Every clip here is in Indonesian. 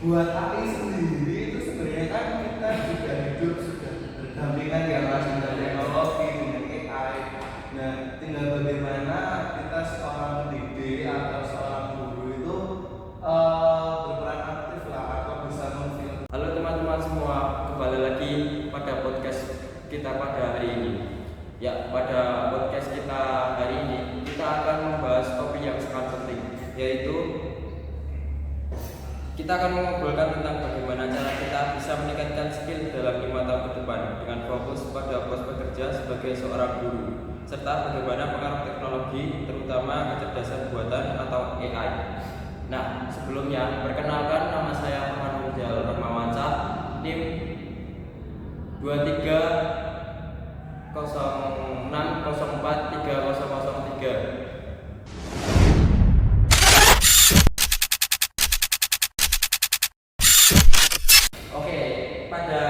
buat AI sendiri itu sebenarnya kan kita juga hidup sudah berdampingan ya mas dengan teknologi dengan AI. Nah, tinggal bagaimana kita seorang pendidik atau seorang guru itu berperan aktif lah atau bisa memfilter. Halo teman-teman semua, kembali lagi pada podcast kita pada hari ini. Ya, pada podcast kita hari ini kita akan membahas topik yang sangat penting, yaitu kita akan mengobrolkan tentang bagaimana cara kita bisa meningkatkan skill dalam 5 tahun ke depan dengan fokus pada prospek kerja sebagai seorang guru, serta bagaimana pengaruh teknologi terutama kecerdasan buatan atau AI. Nah, sebelumnya perkenalkan, nama saya Muhammad Rizal Rahmawansyah, NIM 2306043003. Oke, pada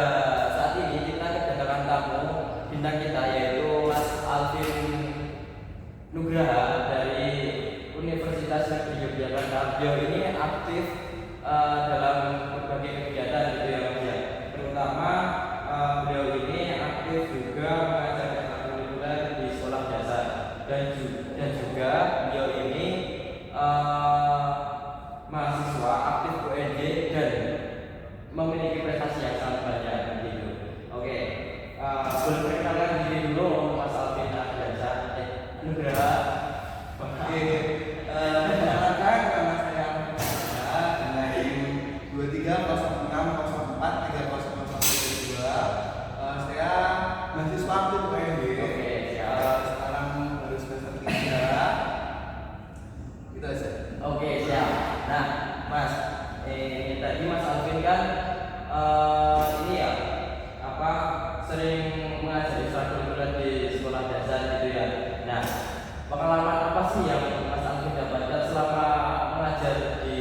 saat ini kita kedatangan tamu bintang kita, yaitu Mas Alvin Nugraha dari Universitas Negeri Yogyakarta. Beliau ini aktif dalam berbagai kegiatan gitu ya Mas ya. Terutama beliau ini aktif juga mengajar ekstrakurikuler di sekolah dasar dan juga beliau ini mahasiswa aktif UNJ dan memiliki prestasi yang sangat banyak gitu. Oke, boleh perkenalkan diri dulu Mas Alvin Nugraha. Oke, perkenalkan nama saya dengan NIM 2306043002. Saya mahasiswa aktif UNB. Oke, Sekarang baru semester 3. Itu aja. Oke, siap. Nah, Mas, tadi Mas Alvin kan ini ya sering mengajar ekstrakurikuler di sekolah dasar gitu ya. Nah, pengalaman apa sih yang Mas Alvin dapatkan selama mengajar di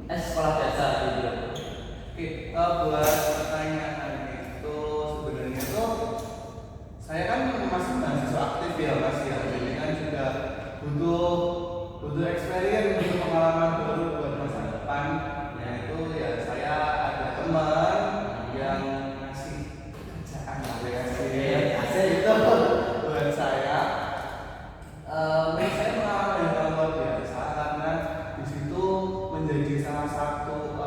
sekolah dasar gitu? Oke, buat pertanyaan itu sebenarnya tuh saya kan masih mahasiswa aktif ya mas ya, jadi kan juga butuh experience, butuh pengalaman baru buat masa depan. Nah itu ya saya ada teman yang ngasih kerjaan itu buat saya. Menurut saya pengalaman yang luar biasa karena di situ menjadi salah satu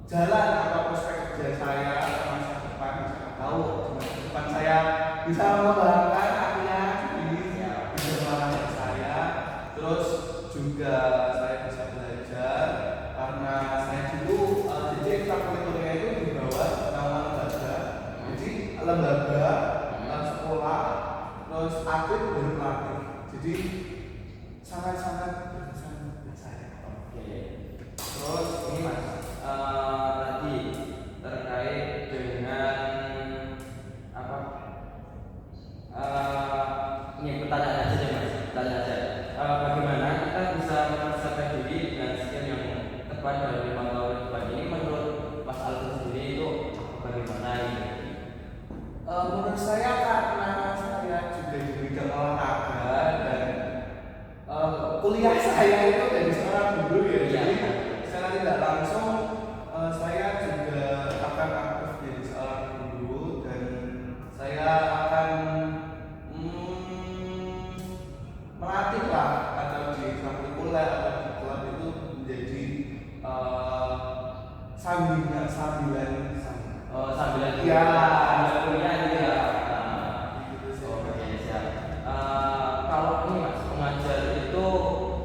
jalan atau prospek kerja saya ke masa depan. Siapa tahu di masa depan saya bisa mengembangkan akhirnya ini bisa mengembangkan saya, terus juga saya bisa belajar karena saya dulu jadi ekstrakurikulernya itu di bawah nama lembaga, jadi lembaga sekolah terus aktif baru pelatih, jadi sangat-sangat berkesan buat saya. Oke. Terus ini Mas, tadi terkait dengan apa? Ini pertanyaan aja deh Mas, pertanyaan aja. Bagaimana kita bisa mempersiapkan diri dengan skill yang tepat dalam 5 tahun ke depan ini menurut Mas Alvin sendiri itu bagaimana ini? Menurut saya karena saya juga di bidang olahraga dan kuliah saya itu dari seorang guru ya, jadi secara tidak langsung saya juga akan aktif jadi seorang guru dan saya akan melatih lah atau di ekstrakurikuler atau di klub itu menjadi sambilan Sambilan ya kuliah gitu ya. gitu sih. Oke, siap. Kalau ini Mas, mengajar itu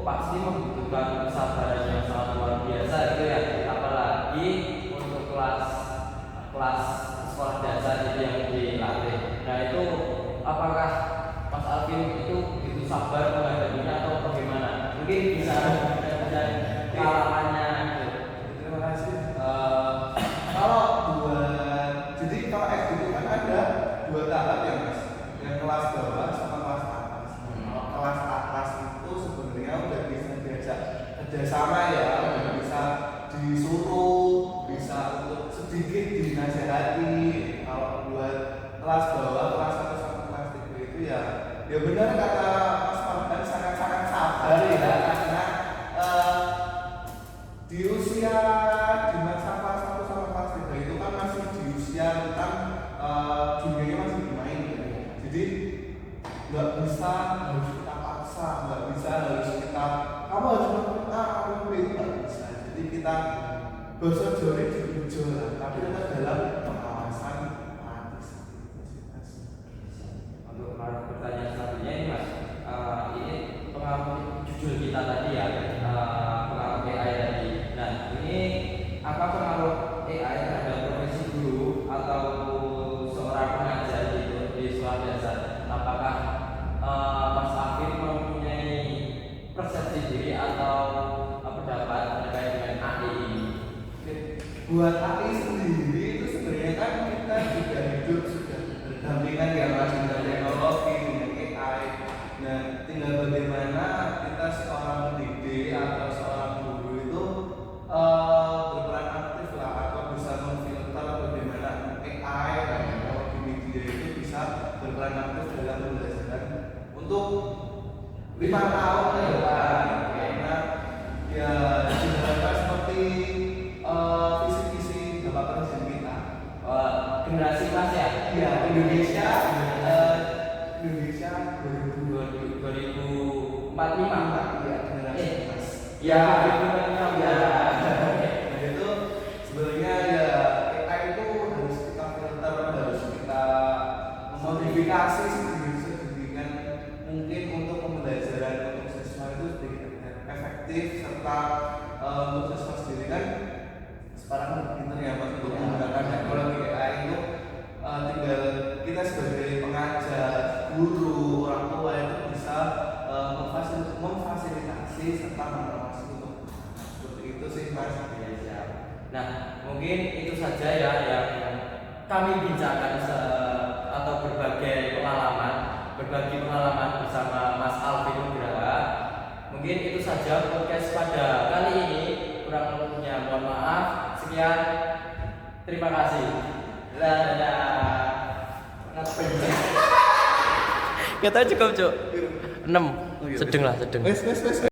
pasti membutuhkan kesabaran yang sangat luar biasa gitu ya. Apalagi untuk kelas sekolah dasar itu yang dilatih. Nah itu apakah Mas Alvin itu begitu sabar menghadapinya atau bagaimana? Mungkin bisa pengalamannya gitu. Terima kasih. Kalau buat jadi kalau di usia di masa kelas 1 sama kelas 3 itu kan masih di usia tentang dunianya masih bermain ya. Jadi nggak bisa harus kita paksa, nggak bisa harus kita kamu harus melakukan A, kamu B, itu nggak bisa. Jadi kita bahasa Jawa diujo lah, tapi tetap dalam pengawasan pelatih. Untuk pertanyaan selanjutnya ini Mas, ini pengaruh jujur kita tadi ya, pengaruh AI tadi. Nah ini apa pengaruh AI terhadap profesi guru atau seorang pengajar gitu di sekolah dasar? Apakah Mas Afif mempunyai persepsi diri atau pendapat terkait dengan AI ini? Buat AI sendiri itu sebenarnya kan kita juga hidup sudah berdampingan ya Mas dengan teknologi, dengan AI. Nah, tinggal bagaimana kita seorang pendidik atau seorang guru itu berperan aktif lah atau bisa memfilter bagaimana AI dan teknologi media itu bisa berperan aktif dalam pembelajaran untuk 5 tahun ke depan. Karena ya diharapkan seperti visi-visi Bapak Presiden kita. Generasi Mas ya? Iya, Indonesia 2045. iya generasi Mas. Ya, 2045 Ya. ya. Nah itu sebenarnya ya AI itu harus kita filter, harus kita modifikasi sedemikian mungkin untuk pembelajaran untuk siswa itu sedikit efektif serta untuk siswa sendiri kan sekarang pinter ya Mas untuk menggunakan teknologi AI itu tinggal kita sebagai pengajar, guru, orang tua itu bisa memfasilitasi serta mengawasi untuk seperti itu sih Mas. Ya, siap. Nah, mungkin itu saja ya yang kami bincangkan atau berbagi pengalaman bersama Mas Alvin Nugraha. Mungkin itu saja podcast pada kali ini. Kurang lebihnya mohon maaf. Sekian. Terima kasih. Dadah. Kita cukup, Cuk. 6. Sedeng lah, sedeng. Wes.